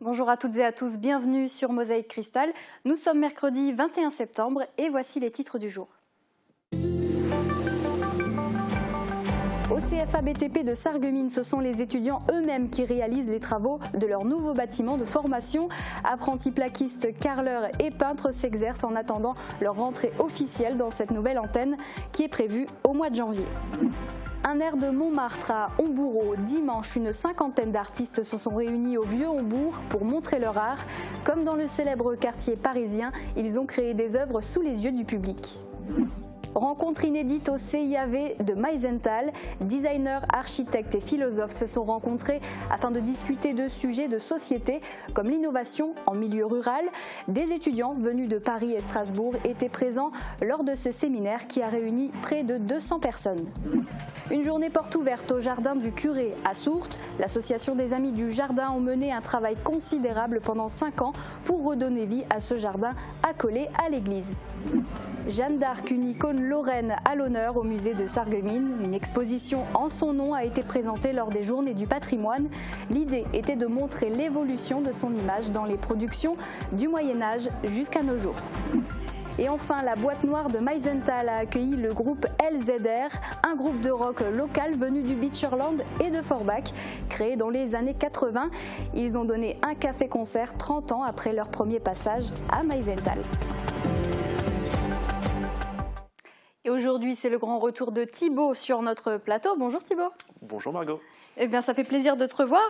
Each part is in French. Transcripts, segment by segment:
Bonjour à toutes et à tous, bienvenue sur Mosaïque Cristal. Nous sommes mercredi 21 septembre et voici les titres du jour. Au CFA BTP de Sarreguemines, ce sont les étudiants eux-mêmes qui réalisent les travaux de leur nouveau bâtiment de formation. Apprentis plaquistes, carreleurs et peintres s'exercent en attendant leur rentrée officielle dans cette nouvelle antenne qui est prévue au mois de janvier. Un air de Montmartre à Hombourg. Dimanche, une cinquantaine d'artistes se sont réunis au Vieux Hombourg pour montrer leur art. Comme dans le célèbre quartier parisien, ils ont créé des œuvres sous les yeux du public. Rencontre inédite au CIAV de Meisenthal. Designers, architectes et philosophes se sont rencontrés afin de discuter de sujets de société comme l'innovation en milieu rural. Des étudiants venus de Paris et Strasbourg étaient présents lors de ce séminaire qui a réuni près de 200 personnes. Une journée porte ouverte au jardin du Curé à Sourtes. L'association des Amis du Jardin ont mené un travail considérable pendant 5 ans pour redonner vie à ce jardin accolé à l'église. Jeanne d'Arc, une icône lorraine à l'honneur au musée de Sarreguemines. Une exposition en son nom a été présentée lors des Journées du patrimoine. L'idée était de montrer l'évolution de son image dans les productions du Moyen-Âge jusqu'à nos jours. Et enfin, la boîte noire de Meisenthal a accueilli le groupe LZR, un groupe de rock local venu du Beacherland et de Forbach, créé dans les années 80. Ils ont donné un café-concert 30 ans après leur premier passage à Meisenthal. Et aujourd'hui, c'est le grand retour de Thibaut sur notre plateau. Bonjour Thibaut. Bonjour Margot. Eh bien, ça fait plaisir de te revoir.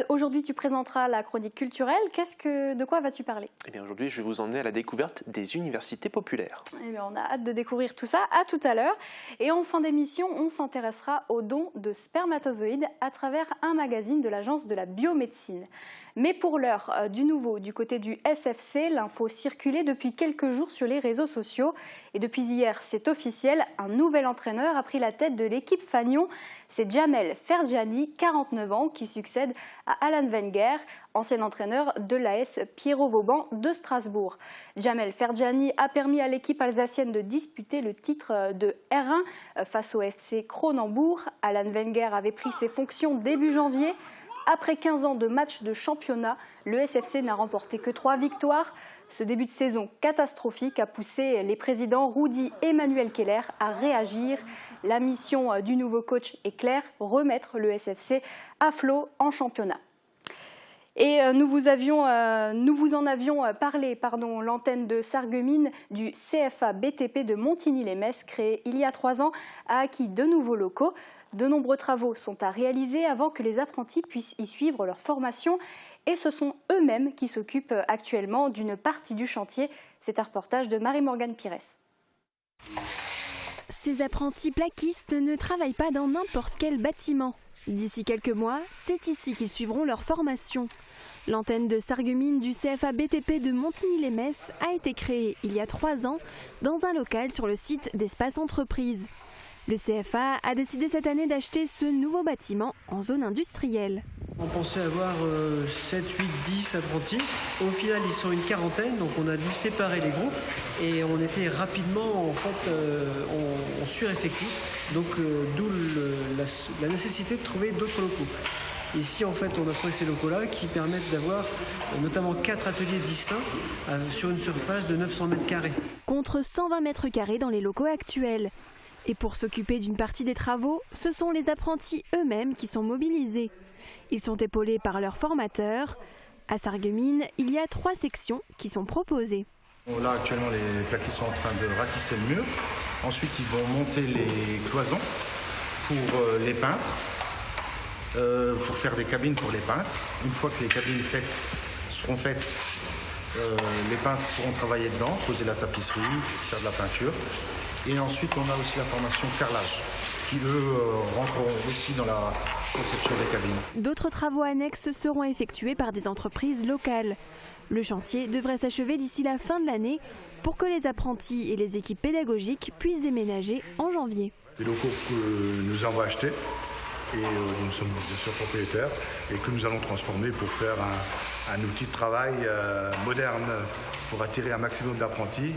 Aujourd'hui, tu présenteras la chronique culturelle. De quoi vas-tu parler? Eh bien, aujourd'hui, je vais vous emmener à la découverte des universités populaires. Eh bien, on a hâte de découvrir tout ça. À tout à l'heure. Et en fin d'émission, on s'intéressera aux dons de spermatozoïdes à travers un magazine de l'Agence de la biomédecine. Mais pour l'heure, du nouveau, du côté du SFC, l'info circulait depuis quelques jours sur les réseaux sociaux. Et depuis hier, c'est officiel, un nouvel entraîneur a pris la tête de l'équipe Fagnon. C'est Jamel Ferjani, 49 ans, qui succède à Alan Wenger, ancien entraîneur de l'AS Pierrot Vauban de Strasbourg. Jamel Ferjani a permis à l'équipe alsacienne de disputer le titre de R1 face au FC Cronenbourg. Alan Wenger avait pris ses fonctions début janvier. Après 15 ans de matchs de championnat, le SFC n'a remporté que 3 victoires. Ce début de saison catastrophique a poussé les présidents Rudi et Manuel Keller à réagir. La mission du nouveau coach est claire, remettre le SFC à flot en championnat. Et nous vous en avions parlé, l'antenne de Sarreguemines du CFA BTP de Montigny-lès-Metz, créée il y a 3 ans, a acquis de nouveaux locaux. De nombreux travaux sont à réaliser avant que les apprentis puissent y suivre leur formation. Et ce sont eux-mêmes qui s'occupent actuellement d'une partie du chantier. C'est un reportage de Marie-Morgane Pires. Ces apprentis plaquistes ne travaillent pas dans n'importe quel bâtiment. D'ici quelques mois, c'est ici qu'ils suivront leur formation. L'antenne de Sarreguemines du CFA BTP de Montigny-lès-Metz a été créée il y a 3 ans dans un local sur le site d'Espace Entreprise. Le CFA a décidé cette année d'acheter ce nouveau bâtiment en zone industrielle. On pensait avoir 7, 8, 10 apprentis. Au final, ils sont une quarantaine, donc on a dû séparer les groupes et on était rapidement en sureffectif, donc d'où la nécessité de trouver d'autres locaux. Ici, en fait, on a trouvé ces locaux-là qui permettent d'avoir notamment 4 ateliers distincts sur une surface de 900 mètres carrés. Contre 120 mètres carrés dans les locaux actuels. Et pour s'occuper d'une partie des travaux, ce sont les apprentis eux-mêmes qui sont mobilisés. Ils sont épaulés par leurs formateurs. À Sarreguemines, il y a 3 sections qui sont proposées. Là, actuellement, les plaquistes sont en train de ratisser le mur. Ensuite, ils vont monter les cloisons pour les peintres, pour faire des cabines pour les peintres. Une fois que les cabines seront faites, les peintres pourront travailler dedans, poser la tapisserie, faire de la peinture. Et ensuite, on a aussi la formation carrelage, qui eux rentreront aussi dans la conception des cabines. D'autres travaux annexes seront effectués par des entreprises locales. Le chantier devrait s'achever d'ici la fin de l'année pour que les apprentis et les équipes pédagogiques puissent déménager en janvier. Les locaux que nous avons achetés et nous sommes bien sûr propriétaires et que nous allons transformer pour faire un outil de travail moderne pour attirer un maximum d'apprentis,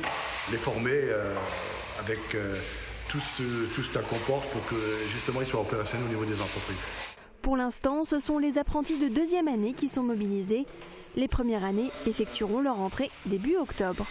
les former avec tout ce que ça comporte pour que justement ils soient opérationnels au niveau des entreprises. Pour l'instant, ce sont les apprentis de 2e année qui sont mobilisés. Les premières années effectueront leur entrée début octobre.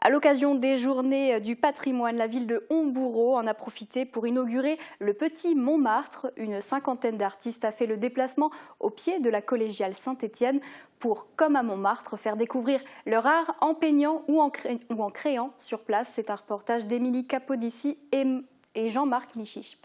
À l'occasion des journées du patrimoine, la ville de Homboureau en a profité pour inaugurer le Petit Montmartre. Une cinquantaine d'artistes a fait le déplacement au pied de la collégiale Saint-Étienne pour, comme à Montmartre, faire découvrir leur art en peignant ou en créant sur place. C'est un reportage d'Émilie Capodici et Jean-Marc Michiche.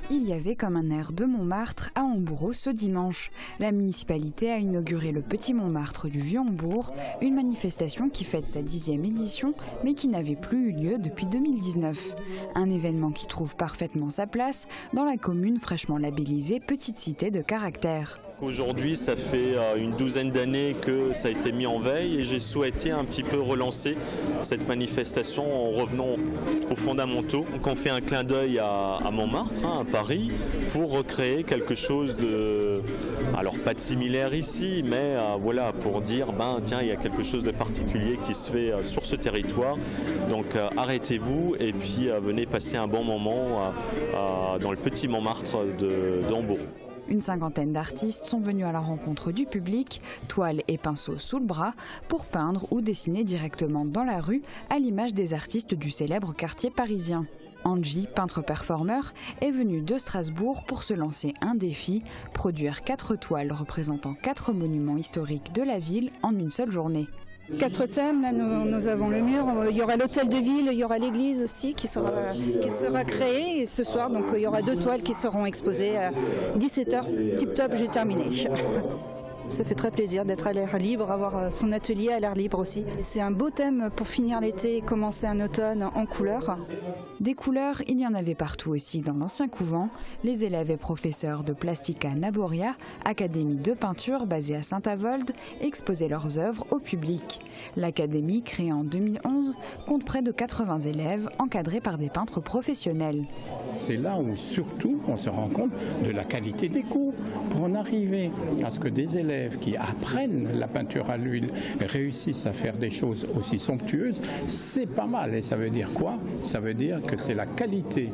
Il y avait comme un air de Montmartre à Homboureau ce dimanche. La municipalité a inauguré le Petit Montmartre du Vieux-Hombourg, une manifestation qui fête sa 10e édition, mais qui n'avait plus eu lieu depuis 2019. Un événement qui trouve parfaitement sa place dans la commune fraîchement labellisée Petite Cité de Caractère. Aujourd'hui, ça fait une douzaine d'années que ça a été mis en veille et j'ai souhaité un petit peu relancer cette manifestation en revenant aux fondamentaux. Donc on fait un clin d'œil à Montmartre, à Paris, pour recréer quelque chose de, alors pas de similaire ici, mais voilà, pour dire, tiens, il y a quelque chose de particulier qui se fait sur ce territoire. Donc arrêtez-vous et puis venez passer un bon moment dans le Petit Montmartre d'Homboureau. Une cinquantaine d'artistes sont venus à la rencontre du public, toiles et pinceaux sous le bras, pour peindre ou dessiner directement dans la rue, à l'image des artistes du célèbre quartier parisien. Angie, peintre-performeur, est venue de Strasbourg pour se lancer un défi, produire 4 toiles représentant 4 monuments historiques de la ville en une seule journée. 4 thèmes, là nous avons le mur, il y aura l'hôtel de ville, il y aura l'église aussi qui sera créée et ce soir donc il y aura 2 toiles qui seront exposées à 17h, tip top, j'ai terminé. Ça fait très plaisir d'être à l'air libre, avoir son atelier à l'air libre aussi. C'est un beau thème pour finir l'été et commencer un automne en couleurs. Des couleurs, il y en avait partout aussi dans l'ancien couvent. Les élèves et professeurs de Plastica Naboria, académie de peinture basée à Saint-Avold, exposaient leurs œuvres au public. L'académie, créée en 2011, compte près de 80 élèves encadrés par des peintres professionnels. C'est là où surtout on se rend compte de la qualité des cours. Pour en arriver à ce que des élèves qui apprennent la peinture à l'huile réussissent à faire des choses aussi somptueuses, c'est pas mal. Et ça veut dire quoi? Ça veut dire que c'est la qualité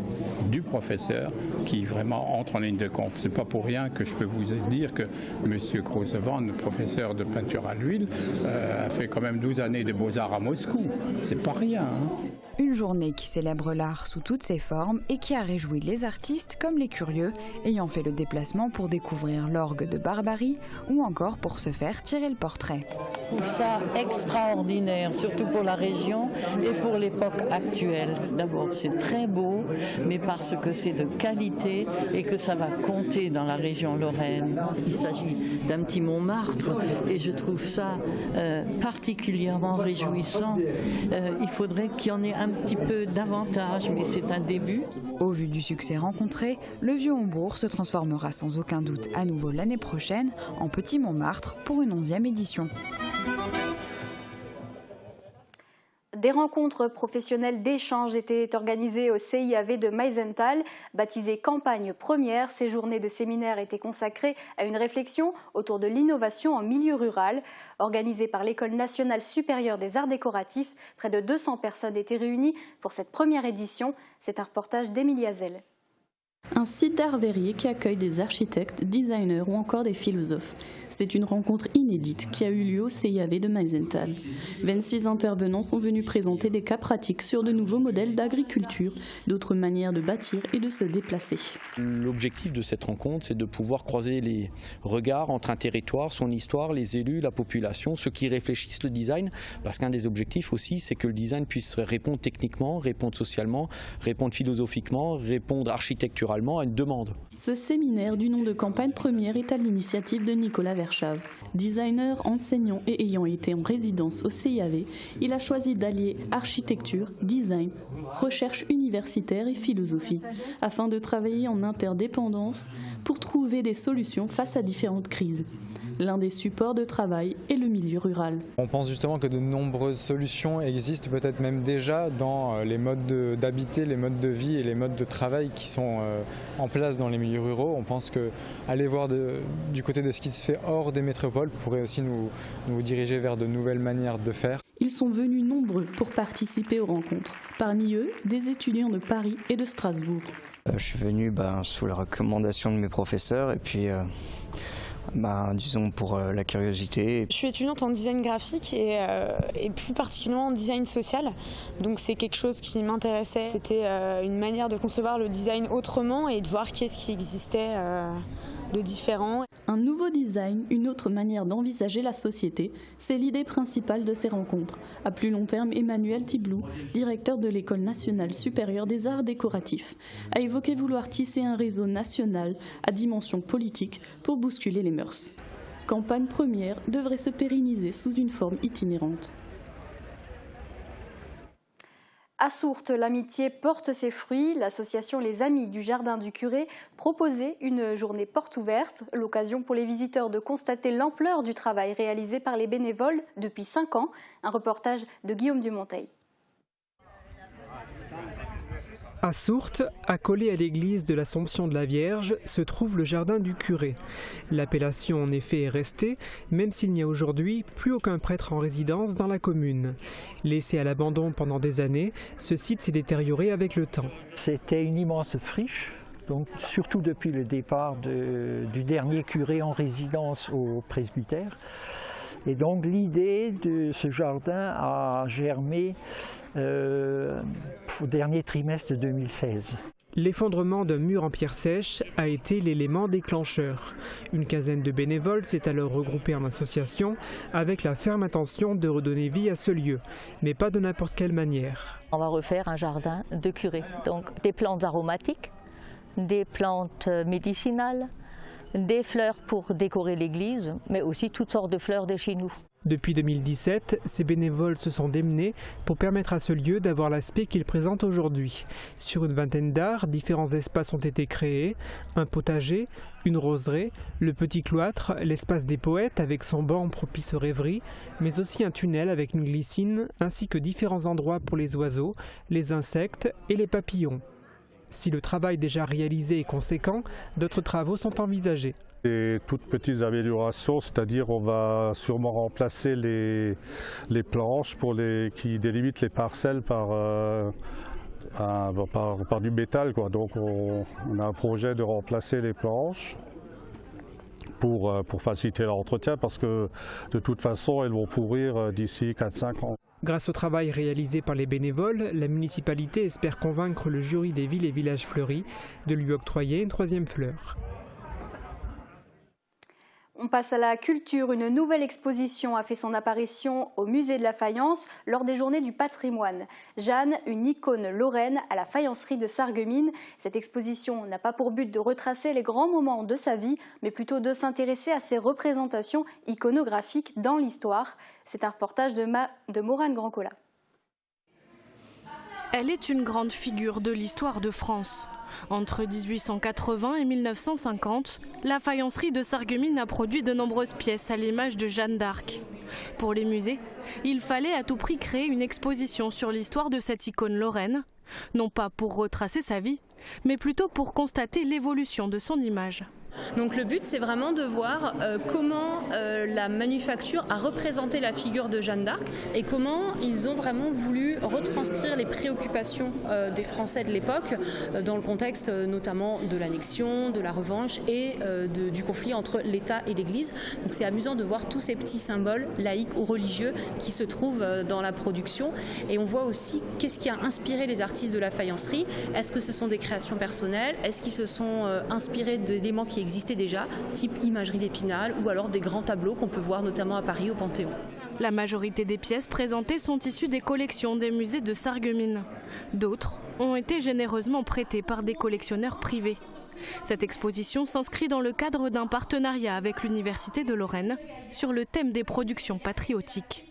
du professeur qui vraiment entre en ligne de compte. C'est pas pour rien que je peux vous dire que M. Krausevan, professeur de peinture à l'huile, a fait quand même 12 années de beaux-arts à Moscou. C'est pas rien. Une journée qui célèbre l'art sous toutes ses formes et qui a réjoui les artistes comme les curieux, ayant fait le déplacement pour découvrir l'orgue de Barbarie ou encore pour se faire tirer le portrait. Je trouve ça extraordinaire, surtout pour la région et pour l'époque actuelle. D'abord, c'est très beau, mais parce que c'est de qualité et que ça va compter dans la région Lorraine. Il s'agit d'un petit Montmartre et je trouve ça particulièrement réjouissant. Il faudrait qu'il y en ait un petit peu davantage, mais c'est un début. Au vu du succès rencontré, le Vieux-Hombourg se transformera sans aucun doute à nouveau l'année prochaine en Petit Montmartre pour une 11e édition. Des rencontres professionnelles d'échange étaient organisées au CIAV de Meisenthal. Baptisée Campagne Première, ces journées de séminaire étaient consacrées à une réflexion autour de l'innovation en milieu rural. Organisée par l'École nationale supérieure des arts décoratifs, près de 200 personnes étaient réunies pour cette première édition. C'est un reportage d'Émilie Hazel. Un site d'art verrier qui accueille des architectes, designers ou encore des philosophes. C'est une rencontre inédite qui a eu lieu au CIAV de Meisenthal. 26 intervenants sont venus présenter des cas pratiques sur de nouveaux modèles d'agriculture, d'autres manières de bâtir et de se déplacer. L'objectif de cette rencontre, c'est de pouvoir croiser les regards entre un territoire, son histoire, les élus, la population, ceux qui réfléchissent le design, parce qu'un des objectifs aussi, c'est que le design puisse répondre techniquement, répondre socialement, répondre philosophiquement, répondre architecturalement à une demande. Ce séminaire du nom de Campagne Première est à l'initiative de Nicolas Verschave. Designer, enseignant et ayant été en résidence au CIAV, il a choisi d'allier architecture, design, recherche universitaire et philosophie, afin de travailler en interdépendance pour trouver des solutions face à différentes crises. L'un des supports de travail est le milieu rural. On pense justement que de nombreuses solutions existent peut-être même déjà dans les modes d'habiter, les modes de vie et les modes de travail qui sont en place dans les milieux ruraux. On pense qu'aller voir du côté de ce qui se fait hors des métropoles pourrait aussi nous diriger vers de nouvelles manières de faire. Ils sont venus nombreux pour participer aux rencontres. Parmi eux, des étudiants de Paris et de Strasbourg. Je suis venu sous la recommandation de mes professeurs et puis disons pour la curiosité. Je suis étudiante en design graphique et plus particulièrement en design social. Donc c'est quelque chose qui m'intéressait. C'était une manière de concevoir le design autrement et de voir qu'est-ce qui existait de différent. Un nouveau design, une autre manière d'envisager la société, c'est l'idée principale de ces rencontres. À plus long terme, Emmanuel Tiblou, directeur de l'École nationale supérieure des arts décoratifs, a évoqué vouloir tisser un réseau national à dimension politique pour bousculer les mœurs. Campagne première devrait se pérenniser sous une forme itinérante. À Sourtes, l'amitié porte ses fruits. L'association Les Amis du Jardin du Curé proposait une journée porte ouverte, l'occasion pour les visiteurs de constater l'ampleur du travail réalisé par les bénévoles depuis 5 ans. Un reportage de Guillaume Dumonteil. À Sourtes, accolé à l'église de l'Assomption de la Vierge, se trouve le Jardin du Curé. L'appellation en effet est restée, même s'il n'y a aujourd'hui plus aucun prêtre en résidence dans la commune. Laissé à l'abandon pendant des années, ce site s'est détérioré avec le temps. C'était une immense friche, donc surtout depuis le départ du dernier curé en résidence au presbytère. Et donc l'idée de ce jardin a germé au dernier trimestre 2016. L'effondrement d'un mur en pierre sèche a été l'élément déclencheur. Une quinzaine de bénévoles s'est alors regroupée en association avec la ferme intention de redonner vie à ce lieu, mais pas de n'importe quelle manière. On va refaire un jardin de curé, donc des plantes aromatiques, des plantes médicinales, des fleurs pour décorer l'église, mais aussi toutes sortes de fleurs de chez nous. Depuis 2017, ces bénévoles se sont démenés pour permettre à ce lieu d'avoir l'aspect qu'il présente aujourd'hui. Sur une vingtaine d'arts, différents espaces ont été créés, un potager, une roseraie, le petit cloître, l'espace des poètes avec son banc propice aux rêveries, mais aussi un tunnel avec une glycine, ainsi que différents endroits pour les oiseaux, les insectes et les papillons. Si le travail déjà réalisé est conséquent, d'autres travaux sont envisagés. Des toutes petites améliorations, c'est-à-dire on va sûrement remplacer les planches qui délimitent les parcelles par du métal, quoi. Donc on a un projet de remplacer les planches pour faciliter l'entretien parce que de toute façon elles vont pourrir d'ici 4-5 ans. Grâce au travail réalisé par les bénévoles, la municipalité espère convaincre le jury des villes et villages fleuris de lui octroyer une 3e fleur. On passe à la culture. Une nouvelle exposition a fait son apparition au musée de la faïence lors des journées du patrimoine. Jeanne, une icône lorraine à la faïencerie de Sarreguemines. Cette exposition n'a pas pour but de retracer les grands moments de sa vie, mais plutôt de s'intéresser à ses représentations iconographiques dans l'histoire. C'est un reportage de Morane Grandcola. Elle est une grande figure de l'histoire de France. Entre 1880 et 1950, la faïencerie de Sarreguemines a produit de nombreuses pièces à l'image de Jeanne d'Arc. Pour les musées, il fallait à tout prix créer une exposition sur l'histoire de cette icône lorraine, non pas pour retracer sa vie, mais plutôt pour constater l'évolution de son image. Donc le but, c'est vraiment de voir comment la manufacture a représenté la figure de Jeanne d'Arc et comment ils ont vraiment voulu retranscrire les préoccupations des Français de l'époque dans le contexte notamment de l'annexion, de la revanche et du conflit entre l'État et l'Église. Donc c'est amusant de voir tous ces petits symboles laïques ou religieux qui se trouvent dans la production, et on voit aussi qu'est-ce qui a inspiré les artistes de la faïencerie. Est-ce que ce sont des créations personnelles? Est-ce qu'ils se sont inspirés d'éléments qui existaient déjà, type imagerie d'Épinal, ou alors des grands tableaux qu'on peut voir notamment à Paris au Panthéon. La majorité des pièces présentées sont issues des collections des musées de Sarreguemines. D'autres ont été généreusement prêtées par des collectionneurs privés. Cette exposition s'inscrit dans le cadre d'un partenariat avec l'Université de Lorraine sur le thème des productions patriotiques.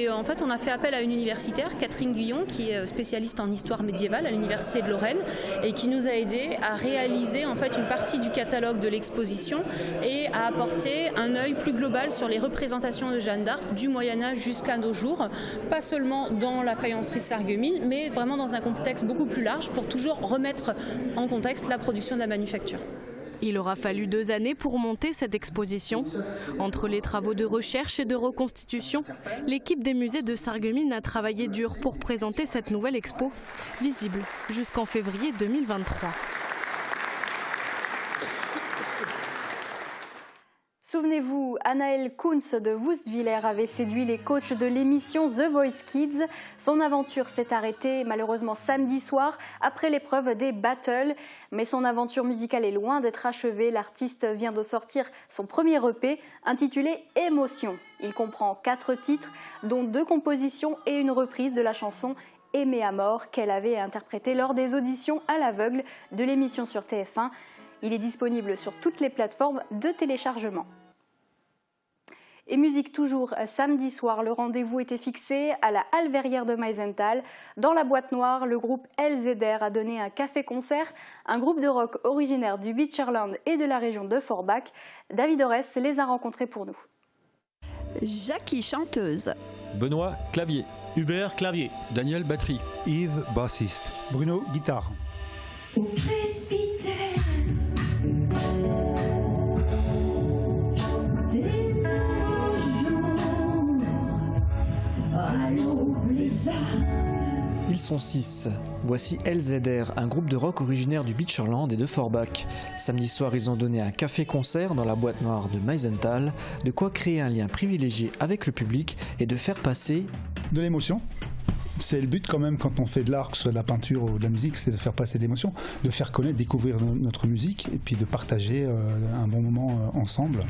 En fait, on a fait appel à une universitaire, Catherine Guyon, qui est spécialiste en histoire médiévale à l'Université de Lorraine et qui nous a aidés à réaliser en fait une partie du catalogue de l'exposition et à apporter un œil plus global sur les représentations de Jeanne d'Arc du Moyen-Âge jusqu'à nos jours, pas seulement dans la faïencerie de Sarreguemines, mais vraiment dans un contexte beaucoup plus large pour toujours remettre en contexte la production de la manufacture. Il aura fallu 2 années pour monter cette exposition. Entre les travaux de recherche et de reconstitution, l'équipe des musées de Sarreguemines a travaillé dur pour présenter cette nouvelle expo, visible jusqu'en février 2023. Souvenez-vous, Anaël Kunz de Woustviller avait séduit les coachs de l'émission The Voice Kids. Son aventure s'est arrêtée malheureusement samedi soir après l'épreuve des battles. Mais son aventure musicale est loin d'être achevée. L'artiste vient de sortir son premier EP intitulé Émotion. Il comprend 4 titres, dont 2 compositions et une reprise de la chanson Aimer à mort qu'elle avait interprétée lors des auditions à l'aveugle de l'émission sur TF1. Il est disponible sur toutes les plateformes de téléchargement. Et musique toujours, samedi soir, le rendez-vous était fixé à la Halle Verrière de Meisenthal. Dans la boîte noire, le groupe LZR a donné un café-concert, un groupe de rock originaire du Beacherland et de la région de Forbach. David Orès les a rencontrés pour nous. Jackie, chanteuse. Benoît, clavier. Hubert, clavier. Daniel, batterie. Yves, bassiste. Bruno, guitare. Au presbytère. Ils sont 6. Voici LZR, un groupe de rock originaire du Beacherland et de Forbach. Samedi soir, ils ont donné un café-concert dans la boîte noire de Meisenthal, de quoi créer un lien privilégié avec le public et de faire passer de l'émotion. C'est le but quand même quand on fait de l'art, que ce soit de la peinture ou de la musique, c'est de faire passer de l'émotion, de faire connaître, découvrir notre musique et puis de partager un bon moment ensemble.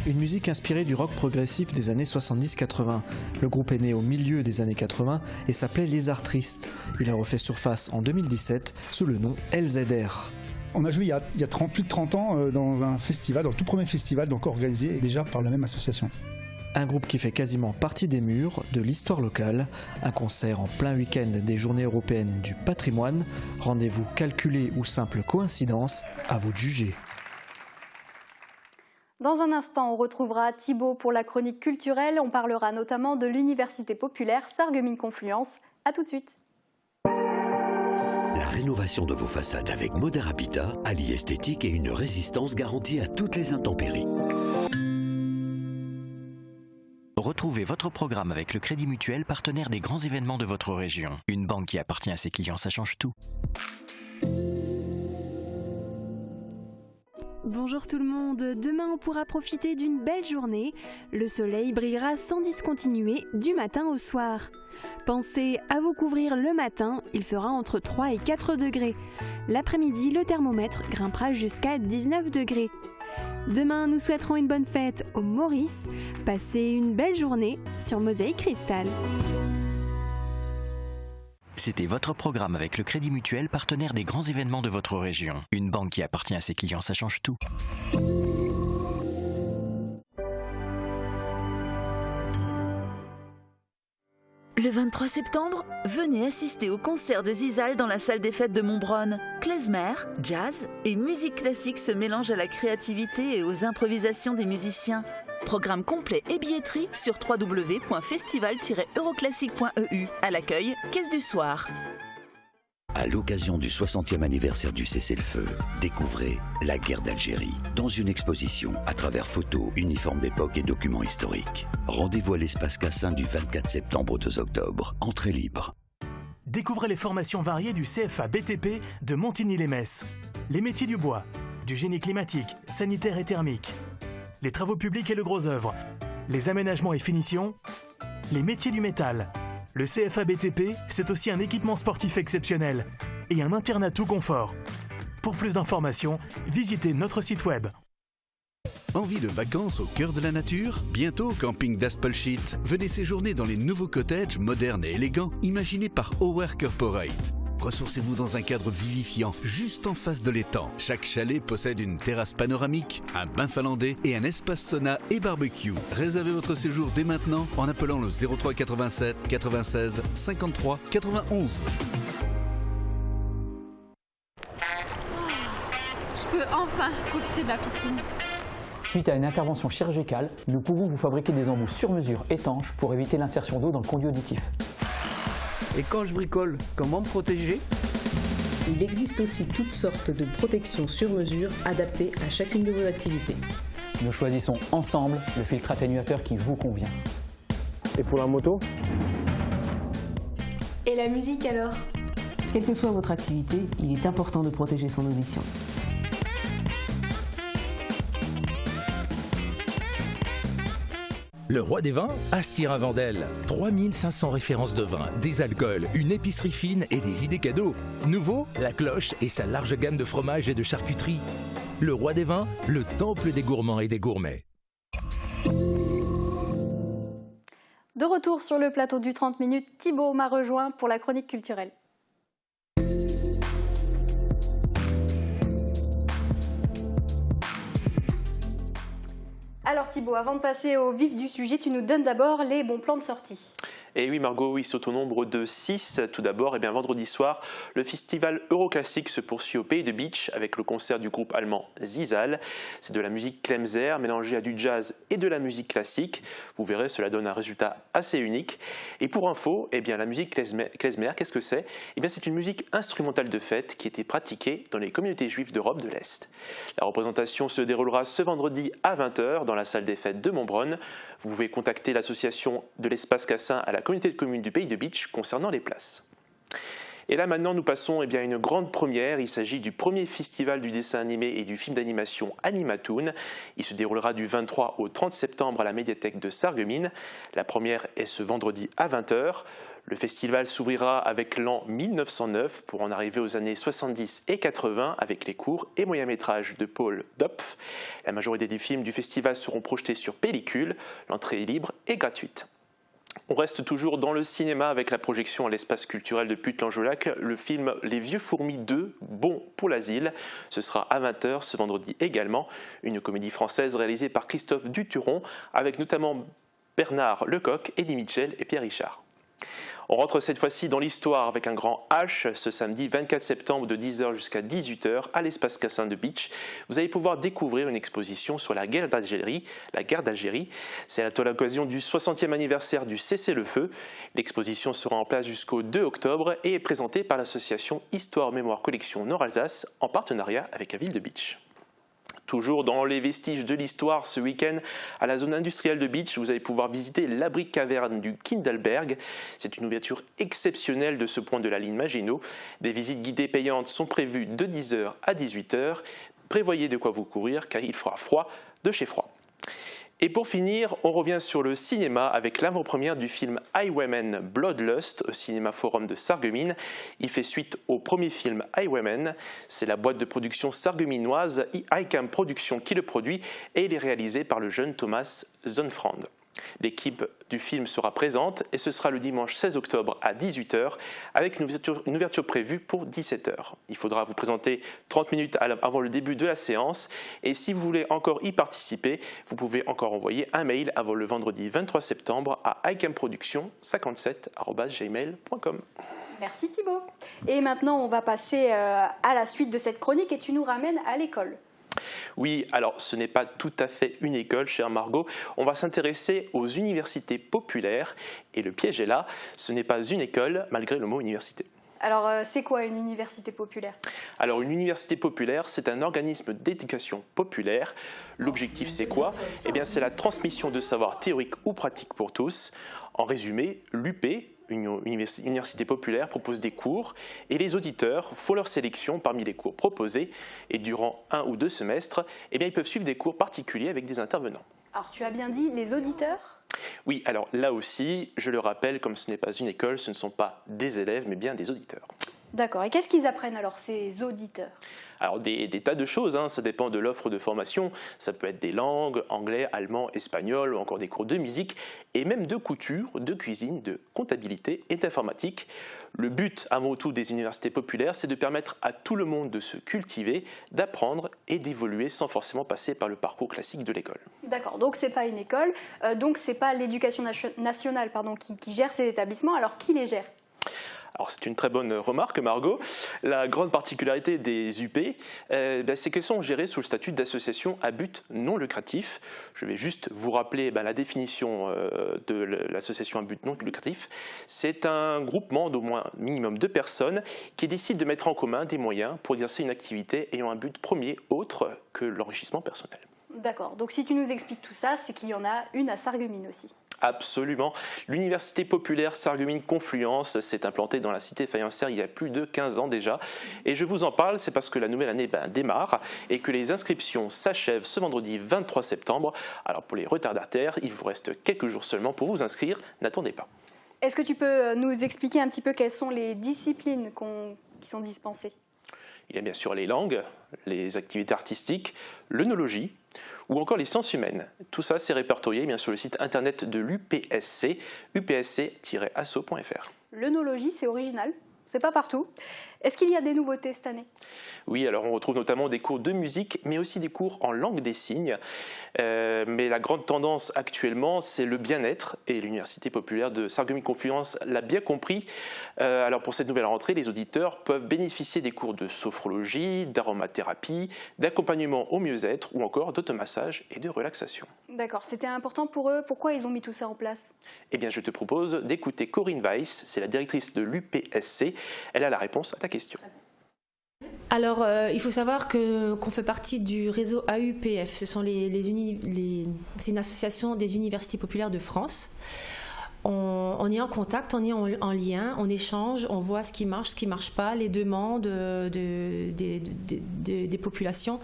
Une musique inspirée du rock progressif des années 70-80. Le groupe est né au milieu des années 80 et s'appelait Les Arts Tristes. Il a refait surface en 2017 sous le nom LZR. On a joué il y a plus de 30 ans dans un festival, dans le tout premier festival donc organisé déjà par la même association. Un groupe qui fait quasiment partie des murs de l'histoire locale. Un concert en plein week-end des Journées européennes du patrimoine. Rendez-vous calculé ou simple coïncidence, à vous de juger. Dans un instant, on retrouvera Thibaut pour la chronique culturelle. On parlera notamment de l'université populaire Sarreguemines-Confluence. A tout de suite. La rénovation de vos façades avec Modern Habitat allie esthétique et une résistance garantie à toutes les intempéries. Retrouvez votre programme avec le Crédit Mutuel, partenaire des grands événements de votre région. Une banque qui appartient à ses clients, ça change tout. Bonjour tout le monde, demain on pourra profiter d'une belle journée. Le soleil brillera sans discontinuer du matin au soir. Pensez à vous couvrir le matin, il fera entre 3 et 4 degrés. L'après-midi, le thermomètre grimpera jusqu'à 19 degrés. Demain, nous souhaiterons une bonne fête au Maurice. Passez une belle journée sur Mosaïque Cristal. C'était votre programme avec le Crédit Mutuel, partenaire des grands événements de votre région. Une banque qui appartient à ses clients, ça change tout. Le 23 septembre, venez assister au concert de Zizal dans la salle des fêtes de Montbronne. Klezmer, jazz et musique classique se mélangent à la créativité et aux improvisations des musiciens. Programme complet et billetterie sur www.festival-euroclassique.eu. À l'accueil, caisse du soir. À l'occasion du 60e anniversaire du cessez-le-feu, découvrez la guerre d'Algérie dans une exposition à travers photos, uniformes d'époque et documents historiques. Rendez-vous à l'espace Cassin du 24 septembre au 2 octobre. Entrée libre. Découvrez les formations variées du CFA BTP de Montigny-lès-Metz. Les métiers du bois, du génie climatique, sanitaire et thermique, les travaux publics et le gros œuvre, les aménagements et finitions, les métiers du métal. Le CFA BTP, c'est aussi un équipement sportif exceptionnel et un internat tout confort. Pour plus d'informations, visitez notre site web. Envie de vacances au cœur de la nature? Bientôt au camping d'Aspelshit. Venez séjourner dans les nouveaux cottages modernes et élégants imaginés par Our Corporate. Ressourcez-vous dans un cadre vivifiant, juste en face de l'étang. Chaque chalet possède une terrasse panoramique, un bain finlandais et un espace sauna et barbecue. Réservez votre séjour dès maintenant en appelant le 03 87 96 53 91. Je peux enfin profiter de la piscine. Suite à une intervention chirurgicale, nous pouvons vous fabriquer des embouts sur mesure étanches pour éviter l'insertion d'eau dans le conduit auditif. Et quand je bricole, comment me protéger? Il existe aussi toutes sortes de protections sur mesure adaptées à chacune de vos activités. Nous choisissons ensemble le filtre atténuateur qui vous convient. Et pour la moto? Et la musique alors? Quelle que soit votre activité, il est important de protéger son audition. Le roi des vins, Astira-Vendel. 3500 références de vins, des alcools, une épicerie fine et des idées cadeaux. Nouveau, la cloche et sa large gamme de fromages et de charcuterie. Le roi des vins, le temple des gourmands et des gourmets. De retour sur le plateau du 30 minutes, Thibaut m'a rejoint pour la chronique culturelle. Alors Thibaut, avant de passer au vif du sujet, tu nous donnes d'abord les bons plans de sortie. Et oui Margot, oui, ils sont au nombre de 6. Tout d'abord, vendredi soir, le festival Euroclassique se poursuit au Pays de Beach avec le concert du groupe allemand Zizal. C'est de la musique Klemser mélangée à du jazz et de la musique classique. Vous verrez, cela donne un résultat assez unique. Et pour info, la musique klezmer, qu'est-ce que c'est? C'est une musique instrumentale de fête qui était pratiquée dans les communautés juives d'Europe de l'Est. La représentation se déroulera ce vendredi à 20h dans la salle des fêtes de Montbronn. Vous pouvez contacter l'association de l'Espace Cassin à la communauté de communes du Pays de Beach concernant les places. Et là maintenant nous passons à une grande première. Il s'agit du premier festival du dessin animé et du film d'animation Animatoon. Il se déroulera du 23 au 30 septembre à la médiathèque de Sarreguemines. La première est ce vendredi à 20h. Le festival s'ouvrira avec l'an 1909 pour en arriver aux années 70 et 80 avec les courts et moyens métrages de Paul Dopf. La majorité des films du festival seront projetés sur pellicule. L'entrée est libre et gratuite. On reste toujours dans le cinéma avec la projection à l'espace culturel de Putelange-au-Lac, le film Les Vieux Fourmis 2, Bon pour l'asile. Ce sera à 20h ce vendredi également, une comédie française réalisée par Christophe Duturon avec notamment Bernard Lecoq, Eddie Mitchell et Pierre Richard. On rentre cette fois-ci dans l'histoire avec un grand H ce samedi 24 septembre de 10h jusqu'à 18h à l'espace Cassin de Beach. Vous allez pouvoir découvrir une exposition sur la guerre d'Algérie. C'est à l'occasion du 60e anniversaire du cessez-le-feu. L'exposition sera en place jusqu'au 2 octobre et est présentée par l'association Histoire Mémoire Collection Nord-Alsace en partenariat avec la ville de Beach. Toujours dans les vestiges de l'histoire, ce week-end, à la zone industrielle de Beach, vous allez pouvoir visiter l'abri caverne du Kindleberg. C'est une ouverture exceptionnelle de ce point de la ligne Maginot. Des visites guidées payantes sont prévues de 10h à 18h. Prévoyez de quoi vous courir car il fera froid de chez froid. Et pour finir, on revient sur le cinéma avec l'avant-première du film Highwaymen Bloodlust au Cinéma Forum de Sarreguemines. Il fait suite au premier film Highwaymen. C'est la boîte de production sarregueminoise Highcam Productions qui le produit et il est réalisé par le jeune Thomas Zonfrand. L'équipe du film sera présente et ce sera le dimanche 16 octobre à 18h avec une ouverture prévue pour 17h. Il faudra vous présenter 30 minutes avant le début de la séance et si vous voulez encore y participer, vous pouvez encore envoyer un mail avant le vendredi 23 septembre à highcamproduction57@gmail.com. Merci Thibaut. Et maintenant on va passer à la suite de cette chronique et tu nous ramènes à l'école. Oui, alors ce n'est pas tout à fait une école, chère Margot. On va s'intéresser aux universités populaires. Et le piège est là, ce n'est pas une école, malgré le mot université. Alors, c'est quoi une université populaire? Alors, une université populaire, c'est un organisme d'éducation populaire. L'objectif, c'est quoi? C'est la transmission de savoirs théoriques ou pratiques pour tous. En résumé, l'UP, une université populaire, propose des cours et les auditeurs font leur sélection parmi les cours proposés et durant 1 ou 2 semestres, ils peuvent suivre des cours particuliers avec des intervenants. Alors tu as bien dit les auditeurs? Oui, alors là aussi, je le rappelle, comme ce n'est pas une école, ce ne sont pas des élèves mais bien des auditeurs. D'accord. Et qu'est-ce qu'ils apprennent alors, ces auditeurs? Alors des tas de choses, ça dépend de l'offre de formation. Ça peut être des langues, anglais, allemand, espagnol, ou encore des cours de musique, et même de couture, de cuisine, de comptabilité et d'informatique. Le but, avant tout, des universités populaires, c'est de permettre à tout le monde de se cultiver, d'apprendre et d'évoluer sans forcément passer par le parcours classique de l'école. D'accord, donc c'est pas une école, donc c'est pas l'éducation nationale qui gère ces établissements, alors qui les gère? Alors c'est une très bonne remarque, Margot. La grande particularité des UP, c'est qu'elles sont gérées sous le statut d'association à but non lucratif. Je vais juste vous rappeler la définition de l'association à but non lucratif. C'est un groupement d'au moins minimum 2 personnes qui décident de mettre en commun des moyens pour exercer une activité ayant un but premier autre que l'enrichissement personnel. D'accord, donc si tu nous expliques tout ça, c'est qu'il y en a une à Sarreguemines aussi. Absolument. L'Université populaire Sarreguemines-Confluence s'est implantée dans la cité faïencière il y a plus de 15 ans déjà. Et je vous en parle, c'est parce que la nouvelle année démarre et que les inscriptions s'achèvent ce vendredi 23 septembre. Alors pour les retardataires, il vous reste quelques jours seulement pour vous inscrire. N'attendez pas. Est-ce que tu peux nous expliquer un petit peu quelles sont les disciplines qui sont dispensées? Il y a bien sûr les langues, les activités artistiques, l'œnologie ou encore les sciences humaines. Tout ça, c'est répertorié sur le site internet de l'UPSC, upsc-asso.fr. L'œnologie, c'est original, c'est pas partout. Est-ce qu'il y a des nouveautés cette année? Oui, alors on retrouve notamment des cours de musique, mais aussi des cours en langue des signes. Mais la grande tendance actuellement, c'est le bien-être, et l'Université populaire de Sarreguemines-Confluence l'a bien compris. Alors pour cette nouvelle rentrée, les auditeurs peuvent bénéficier des cours de sophrologie, d'aromathérapie, d'accompagnement au mieux-être, ou encore d'automassage et de relaxation. D'accord, c'était important pour eux. Pourquoi ils ont mis tout ça en place? Eh bien, je te propose d'écouter Corinne Weiss, c'est la directrice de l'UPSC. Elle a la réponse à ta question. Alors, il faut savoir qu'on fait partie du réseau AUPF. Ce sont c'est une association des universités populaires de France. On est en contact, on est en lien, on échange, on voit ce qui marche pas, les demandes des populations.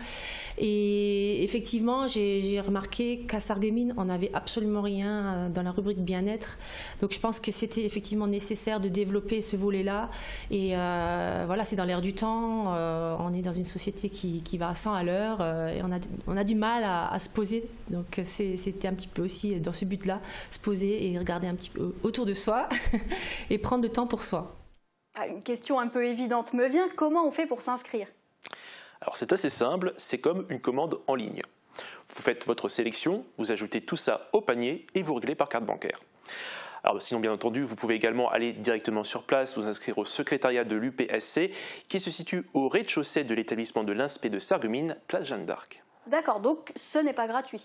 Et effectivement, j'ai remarqué qu'à Sarreguemines, on n'avait absolument rien dans la rubrique bien-être. Donc je pense que c'était effectivement nécessaire de développer ce volet-là. Et voilà, c'est dans l'air du temps. On est dans une société qui va à 100 à l'heure et on a du mal à se poser. Donc c'était un petit peu aussi dans ce but-là, se poser et regarder un petit peu autour de soi et prendre le temps pour soi. Une question un peu évidente me vient, comment on fait pour s'inscrire? Alors c'est assez simple, c'est comme une commande en ligne. Vous faites votre sélection, vous ajoutez tout ça au panier et vous réglez par carte bancaire. Alors sinon bien entendu, vous pouvez également aller directement sur place, vous inscrire au secrétariat de l'UPSC qui se situe au rez-de-chaussée de l'établissement de l'INSPE de Sarreguemines, place Jeanne d'Arc. D'accord, donc ce n'est pas gratuit.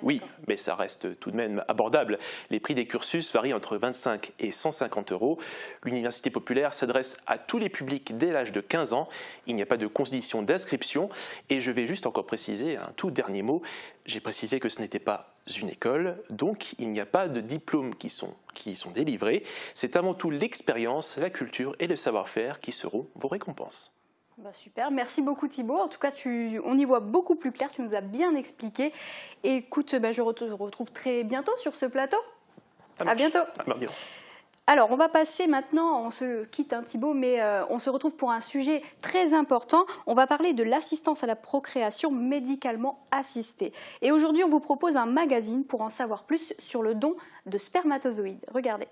Oui, mais ça reste tout de même abordable. Les prix des cursus varient entre 25 et 150 €. L'Université populaire s'adresse à tous les publics dès l'âge de 15 ans. Il n'y a pas de condition d'inscription. Et je vais juste encore préciser un tout dernier mot. J'ai précisé que ce n'était pas une école, donc il n'y a pas de diplômes qui sont délivrés. C'est avant tout l'expérience, la culture et le savoir-faire qui seront vos récompenses. Super, merci beaucoup Thibaut. En tout cas, on y voit beaucoup plus clair, tu nous as bien expliqué. Et écoute, je te retrouve très bientôt sur ce plateau. À bientôt. Alors, on va passer maintenant, on se quitte Thibaut, mais on se retrouve pour un sujet très important. On va parler de l'assistance à la procréation médicalement assistée. Et aujourd'hui, on vous propose un magazine pour en savoir plus sur le don de spermatozoïdes. Regardez.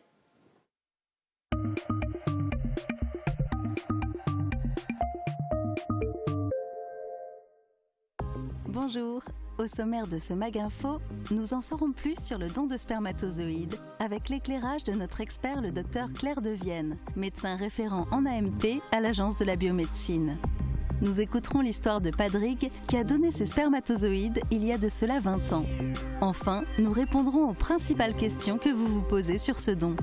Bonjour, au sommaire de ce Mag-Info, nous en saurons plus sur le don de spermatozoïdes avec l'éclairage de notre expert le docteur Claire Devienne, médecin référent en AMP à l'Agence de la biomédecine. Nous écouterons l'histoire de Padraig qui a donné ses spermatozoïdes il y a de cela 20 ans. Enfin, nous répondrons aux principales questions que vous vous posez sur ce don.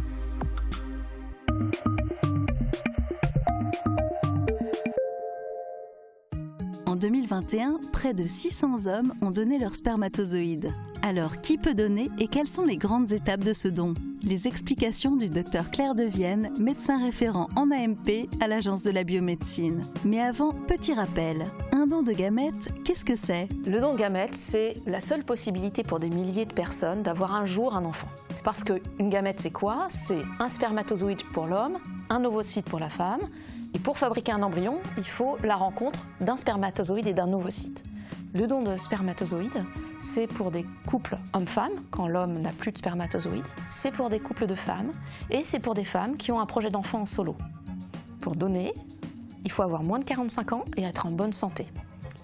En 2021, près de 600 hommes ont donné leurs spermatozoïdes. Alors, qui peut donner et quelles sont les grandes étapes de ce don? Les explications du docteur Claire Devienne, médecin référent en AMP à l'Agence de la biomédecine. Mais avant, petit rappel, un don de gamètes, qu'est-ce que c'est? Le don de gamètes, c'est la seule possibilité pour des milliers de personnes d'avoir un jour un enfant. Parce qu'une gamète, c'est quoi? C'est un spermatozoïde pour l'homme un ovocyte pour la femme. Et pour fabriquer un embryon, il faut la rencontre d'un spermatozoïde et d'un ovocyte. Le don de spermatozoïdes, c'est pour des couples hommes-femmes, quand l'homme n'a plus de spermatozoïdes. C'est pour des couples de femmes et c'est pour des femmes qui ont un projet d'enfant en solo. Pour donner, il faut avoir moins de 45 ans et être en bonne santé.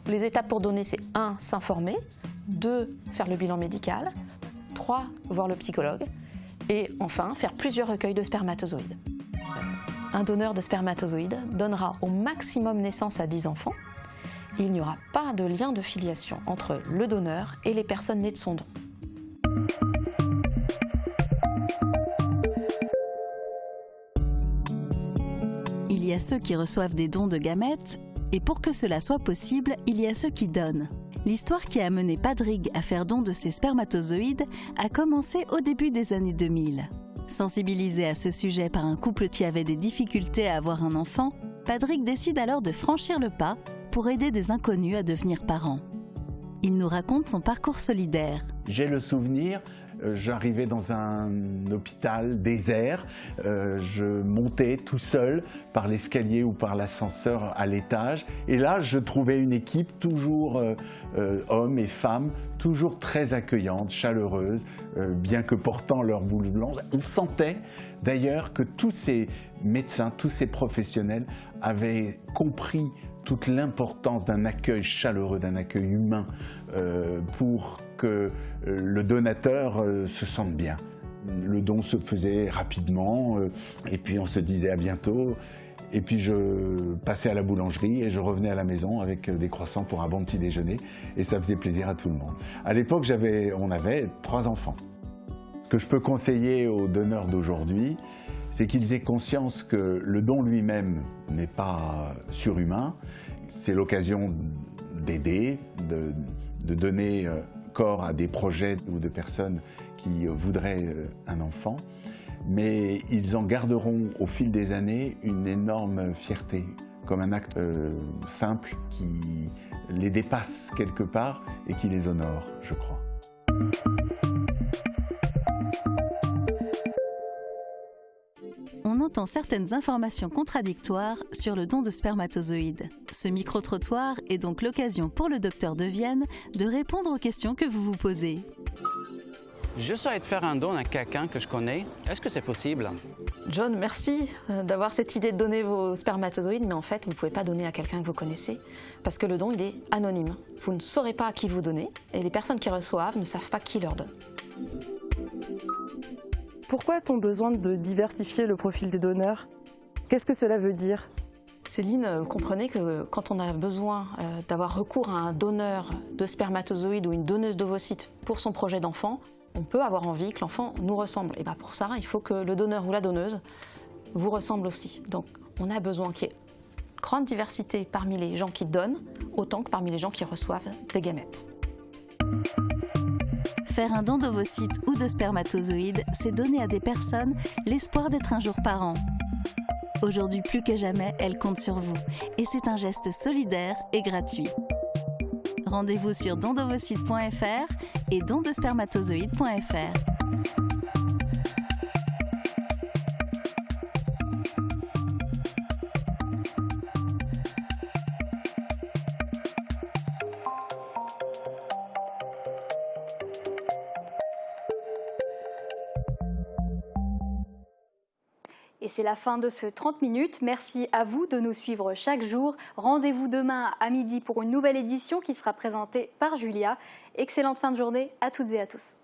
Les étapes pour donner, c'est 1. S'informer, 2. Faire le bilan médical, 3. Voir le psychologue et enfin faire plusieurs recueils de spermatozoïdes. Un donneur de spermatozoïdes donnera au maximum naissance à 10 enfants. Il n'y aura pas de lien de filiation entre le donneur et les personnes nées de son don. Il y a ceux qui reçoivent des dons de gamètes, et pour que cela soit possible, il y a ceux qui donnent. L'histoire qui a mené Padraig à faire don de ses spermatozoïdes a commencé au début des années 2000. Sensibilisé à ce sujet par un couple qui avait des difficultés à avoir un enfant, Padraig décide alors de franchir le pas pour aider des inconnus à devenir parents. Il nous raconte son parcours solidaire. J'ai le souvenir, j'arrivais dans un hôpital désert, je montais tout seul par l'escalier ou par l'ascenseur à l'étage et là je trouvais une équipe toujours hommes et femmes, toujours très accueillante, chaleureuse, bien que portant leur blouse blanche. On sentait d'ailleurs que tous ces médecins, tous ces professionnels avaient compris toute l'importance d'un accueil chaleureux, d'un accueil humain pour que le donateur se sente bien. Le don se faisait rapidement et puis on se disait à bientôt. Et puis je passais à la boulangerie et je revenais à la maison avec des croissants pour un bon petit déjeuner et ça faisait plaisir à tout le monde. À l'époque, on avait 3 enfants. Ce que je peux conseiller aux donneurs d'aujourd'hui, c'est qu'ils aient conscience que le don lui-même n'est pas surhumain. C'est l'occasion d'aider, de donner corps à des projets ou de personnes qui voudraient un enfant. Mais ils en garderont au fil des années une énorme fierté, comme un acte simple qui les dépasse quelque part et qui les honore, je crois. On entend certaines informations contradictoires sur le don de spermatozoïdes. Ce micro-trottoir est donc l'occasion pour le docteur Devienne de répondre aux questions que vous vous posez. Je souhaite faire un don à quelqu'un que je connais. Est-ce que c'est possible? John, merci d'avoir cette idée de donner vos spermatozoïdes, mais en fait, vous ne pouvez pas donner à quelqu'un que vous connaissez, parce que le don, il est anonyme. Vous ne saurez pas à qui vous donnez, et les personnes qui reçoivent ne savent pas qui leur donne. Pourquoi a-t-on besoin de diversifier le profil des donneurs? Qu'est-ce que cela veut dire? Céline, vous comprenez que quand on a besoin d'avoir recours à un donneur de spermatozoïdes ou une donneuse d'ovocytes pour son projet d'enfant, on peut avoir envie que l'enfant nous ressemble. Et bien pour ça, il faut que le donneur ou la donneuse vous ressemble aussi. Donc on a besoin qu'il y ait une grande diversité parmi les gens qui donnent, autant que parmi les gens qui reçoivent des gamètes. Faire un don d'ovocytes ou de spermatozoïdes, c'est donner à des personnes l'espoir d'être un jour parent. Aujourd'hui plus que jamais, elles comptent sur vous. Et c'est un geste solidaire et gratuit. Rendez-vous sur dondovocytes.fr et dondespermatozoïdes.fr. Et c'est la fin de ce 30 minutes. Merci à vous de nous suivre chaque jour. Rendez-vous demain à midi pour une nouvelle édition qui sera présentée par Julia. Excellente fin de journée à toutes et à tous.